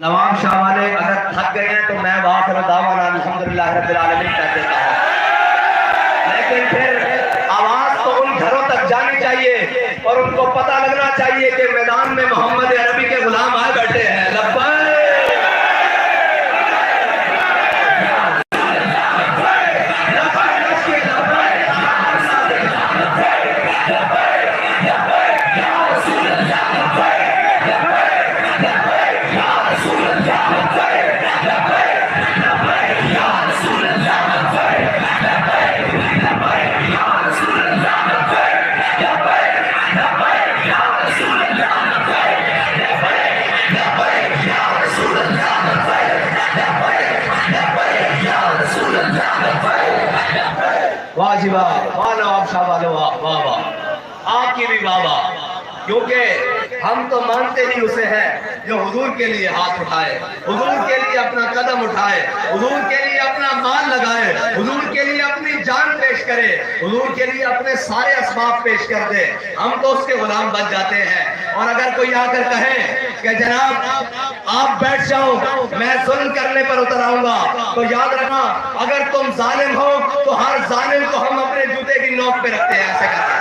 نواب شاہ والے اگر تھک گئے ہیں تو میں وآخر دعوانا الحمدللہ رب العالمین کہہ دیتا ہوں، لیکن پھر آواز تو ان گھروں تک جانی چاہیے اور ان کو پتہ لگنا چاہیے کہ میدان میں محمد عربی کے غلام آئے بیٹھے ہیں۔ واہ جی واہ، واہ نواب شاہ والے، واہ واہ واہ، آپ کی بھی واہ واہ، کیونکہ ہم تو مانتے ہی اسے ہیں جو حضور کے لیے ہاتھ اٹھائے، حضور کے لیے اپنا قدم اٹھائے، حضور کے لیے اپنا مال لگائے، حضور کے لیے اپنی جان پیش کرے، حضور کے لیے اپنے سارے اسباب پیش کر دے، ہم تو اس کے غلام بن جاتے ہیں۔ اور اگر کوئی آ کر کہے کہ جناب آپ بیٹھ جاؤ میں ظلم کرنے پر اتر آؤں گا، تو یاد رکھنا اگر تم ظالم ہو تو ہر ظالم کو ہم اپنے جوتے کی نوک پہ رکھتے ہیں، ایسے کرتے ہیں۔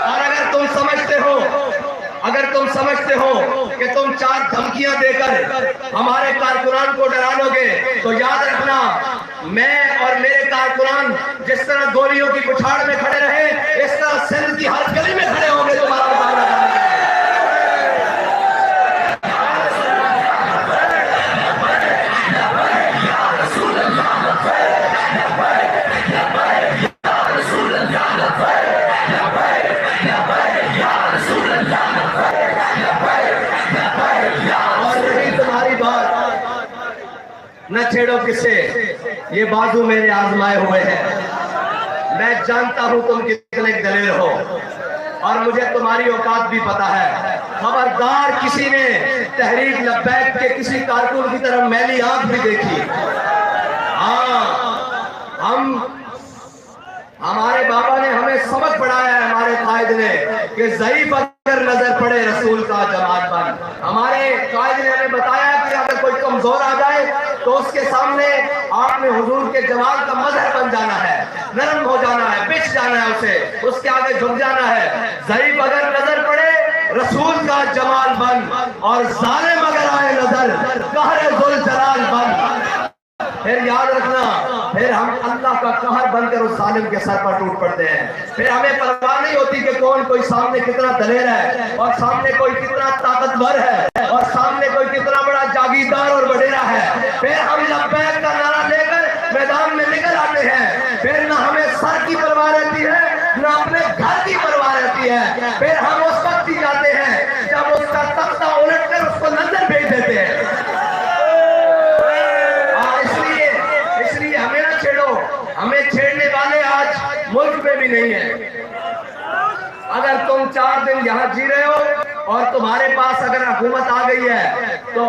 اور اگر تم سمجھتے ہو کہ تم چار دھمکیاں دے کر ہمارے کارکنان کو ڈرا لو گے، تو یاد رکھنا میں اور میرے کارکنان جس طرح گولیوں کی بچھاڑ میں کھڑے رہے، اس طرح سندھ کی ہر گلی میں کھڑے ہوں گے تمہارا مقابلہ کرنے کے لیے۔ نہ چھیڑو کسے، یہ بازو میرے آزمائے ہوئے ہیں، میں جانتا ہوں تم کتنے دلیر ہو اور مجھے تمہاری اوقات بھی پتا ہے۔ خبردار کسی نے تحریک لبیک کے کسی کارکن کی طرف میلی آنکھ بھی دیکھی۔ ہاں ہمارے بابا نے ہمیں سبق پڑھایا ہے، ہمارے قائد نے، کہ ضعیف اگر نظر پڑے رسول کا جماعت بن۔ ہمارے قائد نے ہمیں بتایا کہ اگر کوئی کمزور آ جائے تو اس کے سامنے آپ نے حضور کے جمال کا مظہر بن جانا ہے، نرم ہو جانا ہے، بچ جانا ہے، اسے اس کے آگے جھک جانا ہے۔ ضعیف اگر نظر پڑے رسول کا جمال بن، اور ظالم اگر آئے نظر قہر ذوالجلال بن۔ پھر یاد رکھنا، پھر ہم اللہ کا قہر بن کر اس ظالم کے سر پر ٹوٹ پڑتے ہیں۔ پھر ہمیں پرواہ نہیں ہوتی کہ کوئی سامنے کتنا دلیر ہے، اور سامنے کوئی کتنا طاقتور ہے، اور سامنے کوئی کتنا بڑا جاگیردار اور وڈیرا ہے۔ پھر ہم لبیک کا نعرہ لے کر میدان میں نکل آتے ہیں۔ پھر نہ ہمیں سر کی پرواہ رہتی ہے، نہ اپنے گھر کی پرواہ رہتی ہے۔ پھر ہم اس وقت ہی جاتے ہیں جب اس کا تختہ الٹ کر اس کو نظر بھیج دیتے ہیں۔ ہمیں چھیڑنے والے آج ملک میں بھی نہیں ہیں۔ اگر تم 4 دن یہاں جی رہے ہو اور تمہارے پاس اگر حکومت آ گئی ہے تو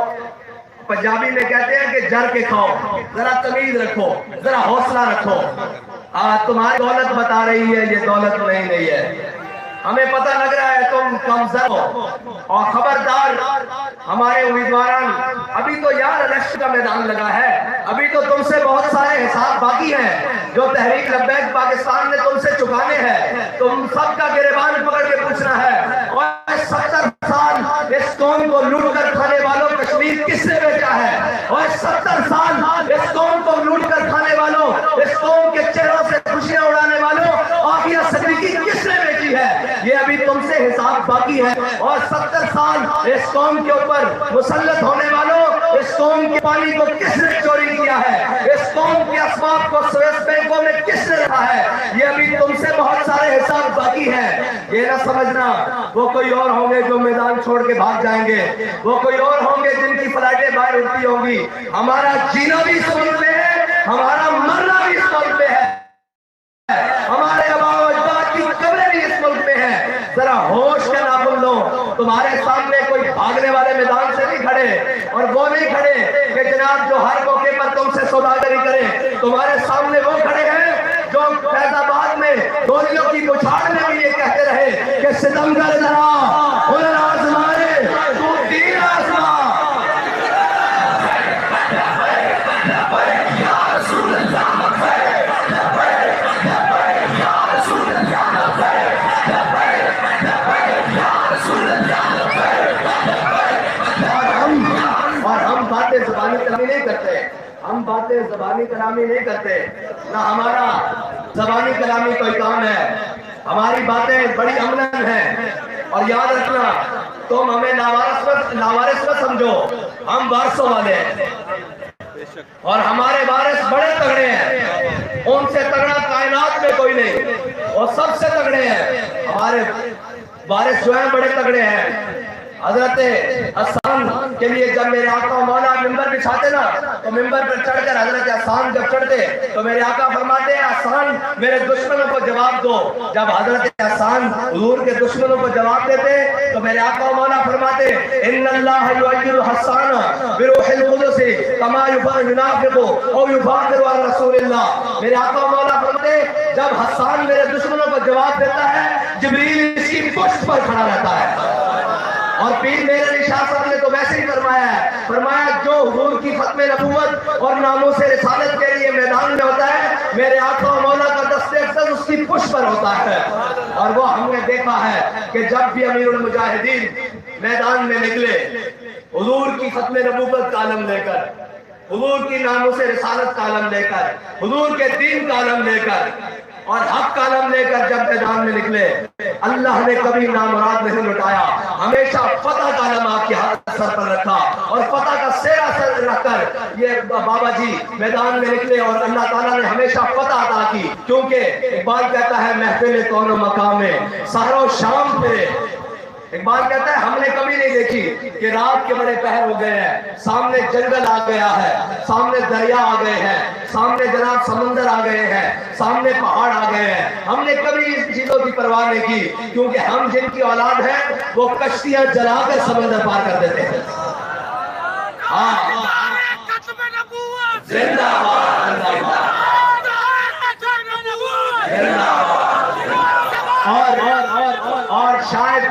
پنجابی میں کہتے ہیں کہ جر کے کھاؤ، ذرا تمیز رکھو، ذرا حوصلہ رکھو۔ تمہاری دولت بتا رہی ہے یہ دولت نہیں ہے، ہمیں پتہ لگ رہا ہے تم کمزور ہو۔ اور خبردار ہمارے امیدواران، ابھی تو یار الیکشن کا میدان لگا ہے، ابھی تو تم سے بہت سارے حساب باقی ہیں جو تحریک لبیک پاکستان نے تم سے چکانے ہیں۔ تم سب کا گریبان پکڑ کے پوچھنا ہے، اور 70 سال اس قوم کو لوٹ کر کھانے والوں کشمیر کس نے بیچا ہے؟ اور 70 سال اس قوم کو لوٹ کر کھانے والوں، اس قوم کے چہروں سے خوشیاں اڑانے والوں عافیہ صدیقی کس نے بیچی ہے؟ یہ ابھی تم سے حساب باقی ہے۔ اور 70 سال اس قوم کے اوپر مسلط ہونے والوں، اس قوم کے پانی کو کس نے چوری کیا ہے؟ اس قوم کے اسباب کو سویس بینکوں میں کس نے رکھا ہے؟ یہ ابھی تم سے بہت سارے حساب باقی ہیں۔ یہ نہ سمجھنا وہ کوئی اور ہوں گے جو میدان چھوڑ کے بھاگ جائیں گے، وہ کوئی اور ہوں گے جن کی فلائٹیں باہر اڑتی ہوں گی۔ ہمارا جینا بھی اس ملک میں ہے، ہمارا مرنا بھی اس ملک میں ہے، ہمارے آباء و اجداد کی قبریں بھی اس ملک میں ہیں۔ ذرا ہوش کے ناخن لو، تمہارے سامنے کوئی بھاگنے والے میدان سے نہیں کھڑے، اور وہ نہیں کھڑے کہ جناب جو ہر موقع پر تم سے سوداگری کرے۔ تمہارے سامنے وہ کھڑے ہیں جو فیض آباد میں گولیوں کی بچھاڑ میں بھی یہ کہتے رہے کہ ستمگر ذرا ہنر آزمائے تو دین آزما۔ باتیں زبانی کلامی نہیں کرتے، ہم باتیں زبانی کلامی نہیں کرتے، نہ ہمارا زبانی کلامی کوئی کام ہے، ہماری باتیں بڑی عملاً ہیں۔ اور یاد رکھنا، تم ہمیں لاوارث مت سمجھو، ہم وارثوں والے ہیں، اور ہمارے وارث بڑے تگڑے ہیں، ان سے تگڑا کائنات میں کوئی نہیں، اور سب سے تگڑے ہیں ہمارے وارث جو ہیں، بڑے تگڑے ہیں۔ حضرت حسان کے لیے جب میرے آقا مولا ممبر بچھاتے نا، تو ممبر پر چڑھ کر حضرت حسان جب چڑھتے تو میرے آقا فرماتے ہیں حسان میرے دشمنوں کو جواب دو۔ جب حضرت حسان حضور کے دشمنوں کو جواب دیتے تو میرے آقا مولا فرماتے ان اللہ یؤید حسان بروح القدس کما ينافق او يفاخر عن رسول اللہ۔ میرے آقا مولا فرماتے جب حسان میرے دشمنوں کو جواب دیتا ہے، جبریل اس کی پشت پر کھڑا رہتا ہے۔ اور پیر میرے نشاط صاحب نے تو ویسے ہی فرمایا ہے، فرمایا جو حضور کی ختم نبوت اور ناموس رسالت کے لیے میدان میں ہوتا ہے، میرے آقا و مولا کا دست افضل اس کی پشت پر ہوتا ہے۔ اور وہ ہم نے دیکھا ہے کہ جب بھی امیر المجاہدین میدان میں نکلے، حضور کی ختم نبوت کا علم لے کر، حضور کی ناموس رسالت کا علم لے کر، حضور کے دین کا علم لے کر اور حق کا علم لے کر جب میدان میں نکلے، اللہ نے کبھی نامراد نہیں لٹایا، ہمیشہ فتح کا علم آپ کے سر پر رکھا، اور فتح کا سیرا سر رکھ کر یہ بابا جی میدان میں نکلے، اور اللہ تعالیٰ نے ہمیشہ فتح عطا کی۔ کیونکہ اقبال کہتا ہے محفل کون و مقام میں سحر و شام پہ، اقبال کہتا ہے ہم نے کبھی نہیں دیکھی کہ رات کے بڑے پہر ہو گئے ہیں، سامنے جنگل آ گیا ہے، سامنے دریا آ گئے ہیں، سامنے جناب سمندر آ گئے ہیں، سامنے پہاڑ آ گئے ہیں۔ ہم نے کبھی اس چیزوں کی پرواہ نہیں کی، کیونکہ ہم جن کی اولاد ہیں وہ کشتیاں جلا کر سمندر پار کر دیتے ہیں۔ زندہ باد، اور شاید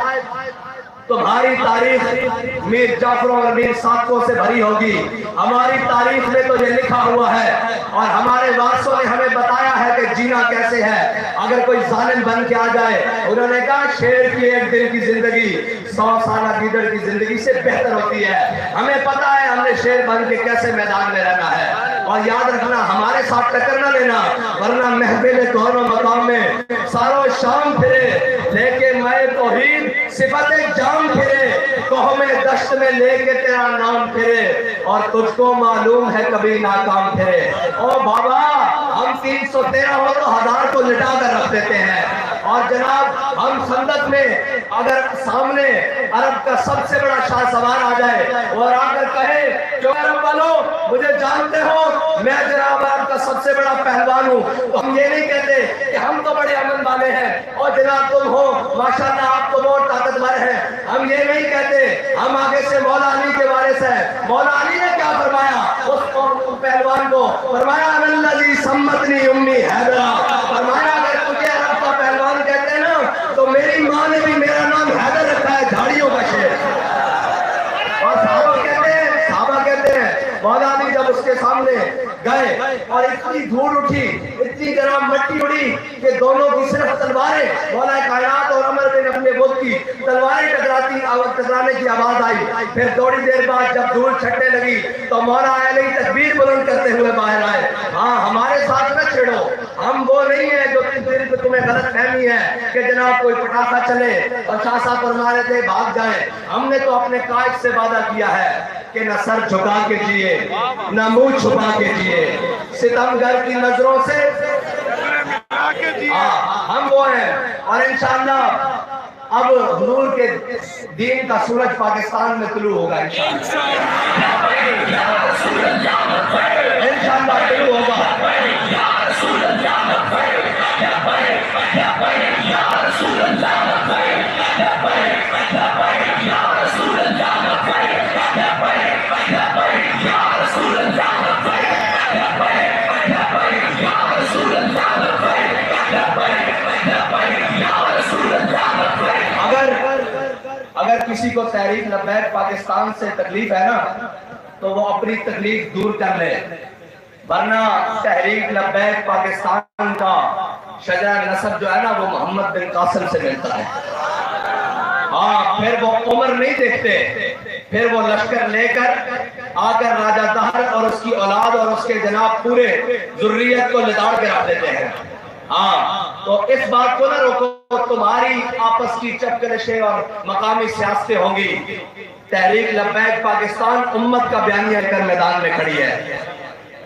تمہاری تاریخ میر جعفروں اور میر صادقوں سے بھری ہوگی، ہماری تاریخ میں تو یہ لکھا ہوا ہے، اور ہمارے وارثوں نے ہمیں بتایا ہے کہ جینا کیسے ہے۔ اگر کوئی ظالم بن کے آ جائے، انہوں نے کہا شیر کی ایک دن کی زندگی 100 سالہ گیدڑ کی زندگی سے بہتر ہوتی ہے۔ ہمیں پتا ہے ہم نے شیر بن کے کیسے میدان میں رہنا ہے، اور یاد رکھنا ہمارے ساتھ ٹکر نہ لینا، ورنہ محفل کون و مقام میں ساروں شام پھرے لے کے میں توحید صفت جام پھرے، قوم دشت میں لے کے تیرا نام پھرے، اور تجھ کو معلوم ہے کبھی ناکام پھرے۔ او بابا ہم 313 ہو تو 1000 کو لٹا کر رکھ دیتے ہیں، اور جناب ہم خندق میں اگر سامنے عرب کا سب سے بڑا شاہ سوار آ جائے اور آ کر کہے جو عرب والوں مجھے جانتے ہو میں جناب عرب کا سب سے بڑا پہلوان ہوں، تو ہم یہ نہیں کہتے کہ ہم تو بڑے امن والے ہیں اور جناب تم ہو ماشاءاللہ آپ تو بہت طاقتور ہیں، ہم یہ نہیں کہتے، ہم آگے سے مولا علی کے وارث ہیں۔ مولا علی نے کیا فرمایا اس پہلوان کو؟ فرمایا الذی سمتنی امی حیدرہ، فرمایا اگر تجھے عرب کا پہلوان کہتے ہیں نا تو میری ماں نے بھی میرا نام حیدر رکھا ہے، جھاڑیوں کا شیر۔ اور صحابہ کہتے ہیں مولا علی جب اس کے سامنے گئے اور اتنی دھول اٹھی، اتنی جناب مٹی اڑی کہ دونوں کی صرف تلواریں، مولا کائنات اور عمر بن اپنے ملک کی تلواریں ٹکرانے کی آواز آئی۔ پھر تھوڑی دیر بعد جب دھول چھٹنے لگی تو مولا علی تکبیر بلند کرتے ہوئے باہر آئے۔ ہاں ہمارے ساتھ نہ چھیڑو، ہم وہ نہیں ہیں جو دل پہ تمہیں غلط فہمی ہے کہ جناب کوئی پٹاخہ چلے اور شاہ صاحب فرما رہے تھے بھاگ جائیں۔ ہم نے تو اپنے قائد سے وعدہ کیا ہے کہ نہ سر جھکا کے جیے نہ منہ چھپا کے جیے، ستمگر کی نظروں سے ہم وہ ہیں، اور انشاءاللہ اب حضور کے دین کا سورج پاکستان میں طلوع ہوگا، انشاءاللہ طلوع ہوگا۔ اگر کسی کو تحریک لبیک پاکستان سے تکلیف ہے نا تو وہ اپنی تکلیف دور کر لے، ورنہ تحریک لبیک پاکستان کا شجرہ نسب جو ہے نا وہ محمد بن قاسم سے ملتا ہے۔ ہاں پھر وہ عمر نہیں دیکھتے، پھر وہ لشکر لے کر آ کر راجہ دہر اور اس کی اولاد اور اس کے جناب پورے ذریت کو لتاڑ کے رکھ دیتے ہیں. ہاں تو اس بات کو نہ روکو، تمہاری آپس کی چپکرشیں اور مقامی سیاستیں ہوں گی. تحریک لبیک پاکستان امت کا بیانیہ کر میدان میں کھڑی ہے،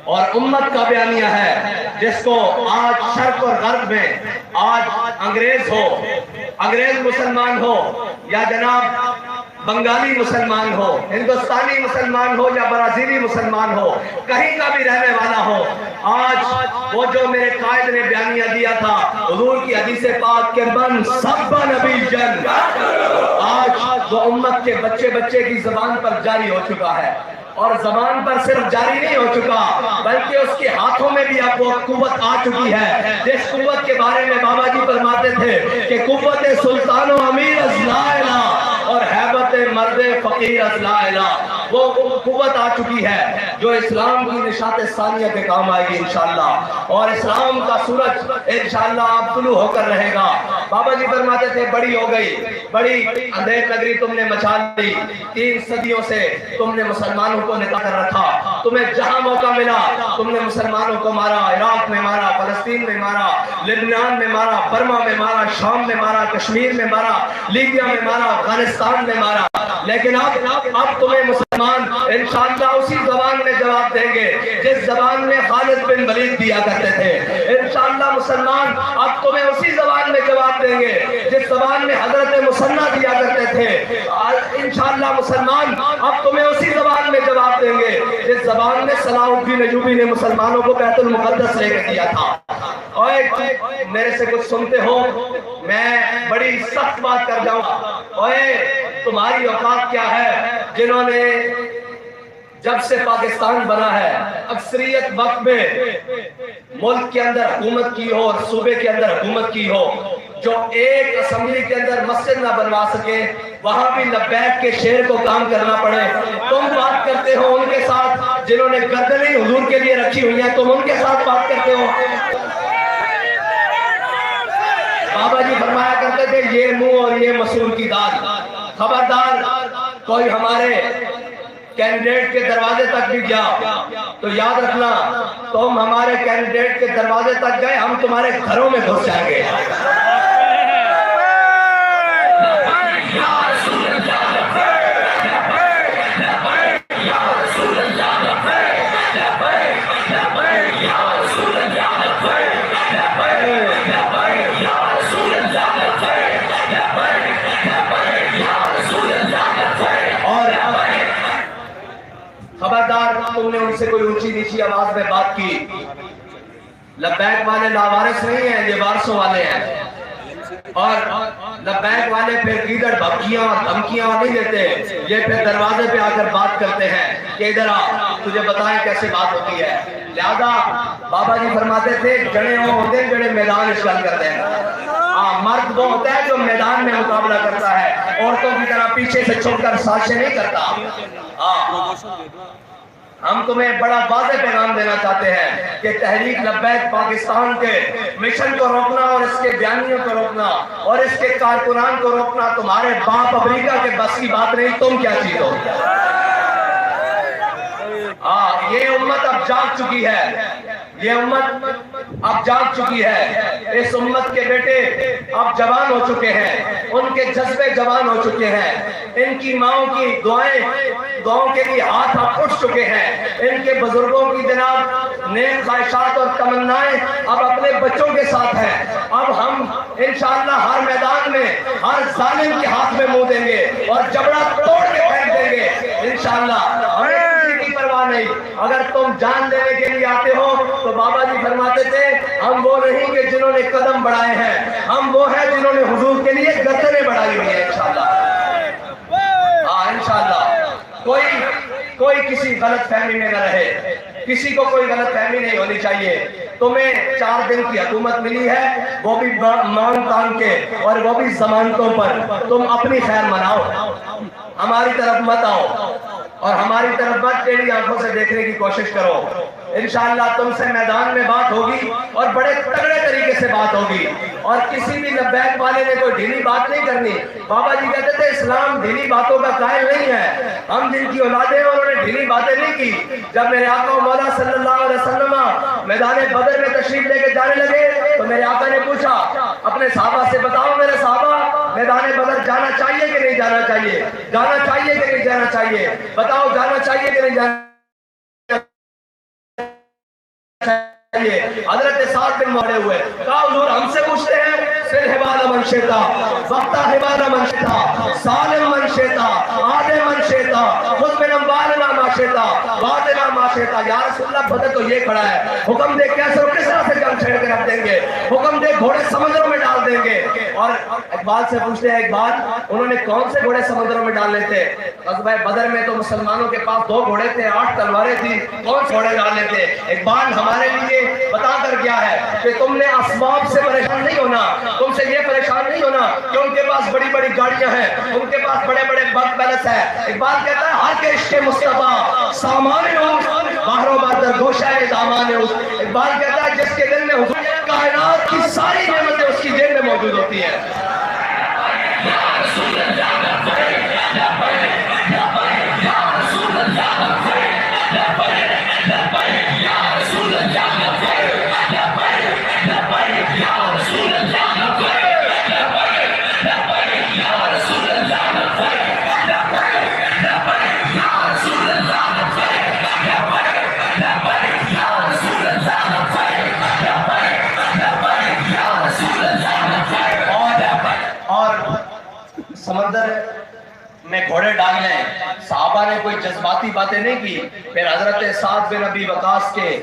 اور امت کا بیانیہ ہے جس کو آج شرق اور غرب میں آج انگریز ہو، انگریز مسلمان ہو یا جناب بنگالی مسلمان ہو، ہندوستانی مسلمان ہو یا برازیلی مسلمان ہو، کہیں کا بھی رہنے والا ہو، آج وہ جو میرے قائد نے بیانیہ دیا تھا حضور کی حدیث پاک کے من سب نبی جن، آج وہ امت کے بچے بچے کی زبان پر جاری ہو چکا ہے. اور زبان پر صرف جاری نہیں ہو چکا بلکہ اس کے ہاتھوں میں بھی اب وہ قوت آ چکی ہے جس قوت کے بارے میں بابا جی فرماتے تھے کہ قوت سلطان و امیر از لا الہ اور حیبت مرد فقیر از لا الہ. وہ قوت آ چکی ہے جو اسلام کی نشاط ثانیہ کے کام آئے گی انشاءاللہ، اور اسلام کا سورج انشاءاللہ اب طلوع ہو کر رہے گا. بابا جی فرماتے تھے بڑی ہو گئی، بڑی اندھیر نگری تم نے مچا لی، 3 صدیوں سے تم نے مسلمانوں کو نکال کر رکھا، تمہیں جہاں موقع ملا تم نے مسلمانوں کو مارا، عراق میں مارا، فلسطین میں مارا، لبنان میں مارا، برما میں مارا، شام میں مارا، کشمیر میں مارا، لیبیا میں مارا، افغانستان میں مارا. لیکن اب تمہیں مسلمان انشاءاللہ اسی زبان میں جواب دیں گے جس زبان میں خالد بن ولید دیا کرتے تھے. انشاءاللہ مسلمان اب تمہیں اسی زبان میں جواب دیں گے جس زبان میں حضرت مسنہ دیا کرتے تھے. انشاءاللہ مسلمان اب تمہیں اسی زبان میں جواب دیں گے جس زبان میں صلاح الدین ایوبی نے مسلمانوں کو بیت المقدس لے کے دیا تھا. اور میرے سے کچھ سنتے ہو، میں بڑی سخت بات کر جاؤں گا. اور تمہاری اوقات کیا ہے جنہوں نے جب سے پاکستان بنا ہے اکثریت وقت میں ملک کے اندر حکومت کی ہو اور صوبے کے اندر حکومت کی ہو، جو ایک اسمبلی کے اندر مسجد نہ بنوا سکے وہاں بھی لبیک کے شعر کو کام کرنا پڑے. تم بات کرتے ہو ان کے ساتھ جنہوں نے گردنیں حضور کے لیے رکھی ہوئی ہیں، تم ان کے ساتھ بات کرتے ہو. بابا جی فرمایا کرتے تھے یہ منہ اور یہ مسور کی دال. خبردار کوئی ہمارے کینڈیڈیٹ کے دروازے تک بھی گیا تو یاد رکھنا تم ہمارے کینڈیڈیٹ کے دروازے تک گئے ہم تمہارے گھروں میں گھس جائیں گے. خبردار تم نے ان سے کوئی اونچی نیچی آواز میں بات کی. لبیک والے لاوارث نہیں ہیں، یہ وارثوں والے ہیں. اور لبیک والے پھر گیدڑ بھبکیاں اور دھمکیاں نہیں دیتے، یہ پھر دروازے پہ آ کر بات کرتے ہیں کہ ادھر آ تجھے بتائیں کیسے بات ہوتی ہے. لہذا بابا جی فرماتے تھے جڑے وہ ہوتے ہیں جڑے میدان اشغال کرتے ہیں. مرد وہ ہوتا ہے جو میدان میں مقابلہ کرتا ہے، عورتوں کی طرح پیچھے سے چھپ کر سازشیں نہیں کرتا. ہم تمہیں بڑا واضح پیغام دینا چاہتے ہیں کہ تحریک لبیک پاکستان کے مشن کو روکنا اور اس کے بیانیوں کو روکنا اور اس کے کارکنان کو روکنا تمہارے باپ امریکہ کے بس کی بات نہیں. تم کیا چیز ہو؟ یہ امت اب جاگ چکی ہے، یہ امت اب جاگ چکی ہے. اس امت کے بیٹے اب جوان ہو چکے ہیں، ان کے جذبے جوان ہو چکے ہیں، ان کی ماؤں کی دعاؤں کے لیے ہاتھ اب اٹھ چکے ہیں، ان کے بزرگوں کی جناب نیک خواہشات اور تمنائیں اب اپنے بچوں کے ساتھ ہیں. اب ہم انشاءاللہ ہر میدان میں ہر ظالم کے ہاتھ میں منہ دیں گے اور جبڑا توڑ کے پھینک دیں گے انشاءاللہ. ہمیں کسی کی پرواہ نہیں. اگر تم جان دینے کے لیے آتے ہو تو بابا جی فرماتے تھے ہم وہ نہیں کہ جنہوں نے قدم بڑھائے ہیں، ہم وہ ہیں جنہوں نے حضور کے لیے گردنیں بڑھائی ہوئی ہیں انشاءاللہ. انشاءاللہ کوئی کسی غلط فہمی میں نہ رہے، کسی کو کوئی غلط فہمی نہیں ہونی چاہیے. تمہیں 4 دن کی حکومت ملی ہے، وہ بھی مان تان کے اور وہ بھی ضمانتوں پر. تم اپنی خیر مناؤ، ہماری طرف مت آؤ. اور ہماری طرف مت ٹیڑھی آنکھوں سے دیکھنے کی کوشش کرو. انشاءاللہ تم سے میدان میں بات ہوگی اور بڑے تگڑے طریقے سے بات ہوگی, اور کسی بھی لبیک والے نے کوئی ڈھیلی بات نہیں کرنی. بابا جی کہتے تھے اسلام ڈھیلی باتوں کا قائل نہیں ہے. ہم جن کی اولادیں ہیں انہوں نے ڈھیلی باتیں نہیں کی. جب میرے آقا و مولا صلی اللہ علیہ وسلم میدان بدر میں تشریف لے کے جانے لگے تو میرے آقا نے پوچھا اپنے صحابہ سے, بتاؤ میرے صحابہ میدان بدر جانا چاہیے کہ نہیں جانا چاہیے, جانا چاہیے کہ نہیں جانا چاہیے, بتاؤ جانا چاہیے کہ نہیں جانا چاہیے. حضرت سعد بن موڑے ہوئے, کہا حضور ہم سے پوچھتے ہیں سر حبال من شیطا, وقتا حبال من شیطا, سالم من شیطا, آدم من شیطا, خود من امبالنا ما شیطا, بادنا ما شیطا. یا رسول اللہ بدر تو یہ کھڑا ہے, حکم دے کیسے اور کس طرح سے جنگ چھیڑ کے رکھ دیں گے, حکم دے گھوڑے سمندروں میں ڈال دیں گے. اور اقبال سے پوچھتے ہیں ایک بات, انہوں نے کون سے گھوڑے سمندروں میں ڈالنے تھے؟ غزوہ بدر میں تو مسلمانوں کے پاس 2 گھوڑے تھے, 8 تلواریں تھی, کون سے گھوڑے ڈالنے تھے؟ اقبال ہمارے لیے بتا کر گیا ہے کہ تم نے اسباب سے پریشان نہیں ہونا, تم سے یہ پریشان نہیں ہونا کہ ان کے پاس بڑی بڑی گاڑیاں ہیں, ان کے پاس بڑے بڑے بنک پیلس ہے. اقبال کہتا ہے ہر کے عشق مصطفیٰ سامان ہو باہر و بادر گوشہ دامان ہو. اقبال کہتا ہے جس کے دل میں حضور کائنات کی ساری نعمتیں اس کی دل میں موجود ہوتی ہیں. سمندر میں گھوڑے ڈالنے, صحابہ نے کوئی جذباتی باتیں نہیں کی. پھر حضرت سعد بن ابی وقاص کے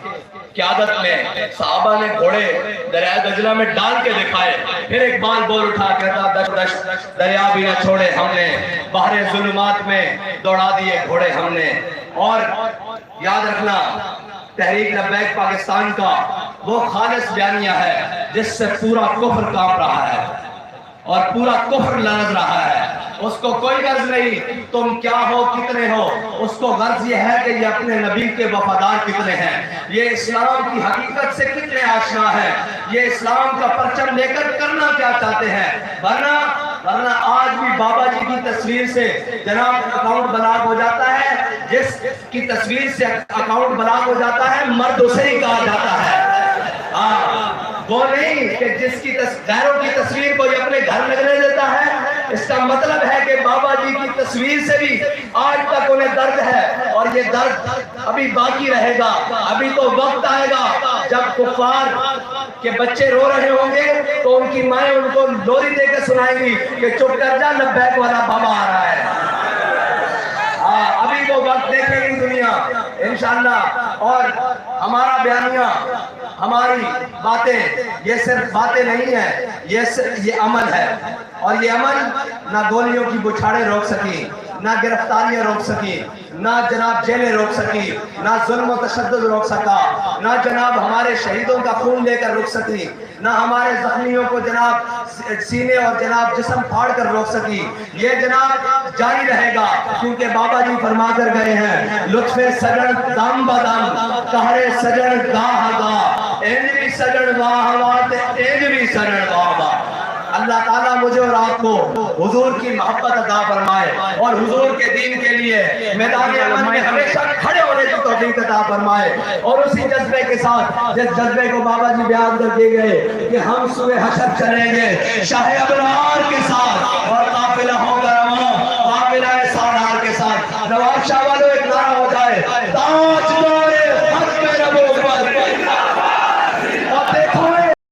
قیادت میں صحابہ نے گھوڑے دریا دجلہ میں ڈال کے دکھائے. پھر اقبال بول اٹھا, کہتا دشت دریا بھی نہ چھوڑے ہم نے, بحر ظلمات میں دوڑا دیے گھوڑے ہم نے. اور یاد رکھنا تحریک لبیک پاکستان کا وہ خالص بیانیہ ہے جس سے پورا کفر کانپ رہا ہے اور پورا کفر لرز رہا ہے. اس کو کوئی غرض نہیں تم کیا ہو کتنے ہو, اس کو غرض یہ ہے کہ یہ اپنے نبی کے وفادار کتنے ہیں, یہ اسلام کی حقیقت سے کتنے آشنا ہیں, یہ اسلام کا پرچم لے کر کرنا کیا چاہتے ہیں. ورنہ آج بھی بابا جی کی تصویر سے جناب اکاؤنٹ بلاک ہو جاتا ہے, جس کی تصویر سے اکاؤنٹ بلاک ہو جاتا ہے مرد اسے ہی کہا جاتا ہے. وہ نہیں کہ جس کی غیروں کی تصویر کو یہ اپنے گھر لگنے دیتا ہے. اس کا مطلب ہے کہ بابا جی کی تصویر سے بھی آج تک انہیں درد ہے, اور یہ درد ابھی باقی رہے گا. ابھی تو وقت آئے گا جب کفار کے بچے رو رہے ہوں گے تو ان کی مائیں ان کو لوری دے کے سنائیں گی کہ چپ کر جا لبیک والا بابا آ رہا ہے. ابھی وہ وقت دیکھے گی دنیا انشاءاللہ. اور ہمارا بیانیہ, ہماری باتیں یہ صرف باتیں نہیں ہیں, یہ عمل ہے. اور یہ عمل نہ گولیوں کی بچھاڑیں روک سکی, نہ گرفتاریاں روک سکی, نہ جناب جیلیں روک سکی, نہ ظلم و تشدد روک سکا, نہ جناب ہمارے شہیدوں کا خون لے کر روک سکی, نہ ہمارے زخمیوں کو جناب سینے اور جناب جسم پھاڑ کر روک سکی. یہ جناب جاری رہے گا کیونکہ بابا جی فرما کر گئے ہیں لطف سجن دم بدم قہر سجن گاہ گاہ, اینج بھی سجن واہ واہ اینج بھی سجن واہ واہ. اللہ تعالیٰ مجھے اور آپ کو حضور کی محبت عطا فرمائے اور حضور کے دین کے لیے میدان عمل میں ہمیشہ کھڑے ہونے کی توفیق عطا فرمائے. اور اسی جذبے کے ساتھ جس جذبے کو بابا جی بیان کر دیے گئے کہ ہم سوئے حشر چلیں گے شاہ ابرار کے ساتھ اور قافلہ ہوں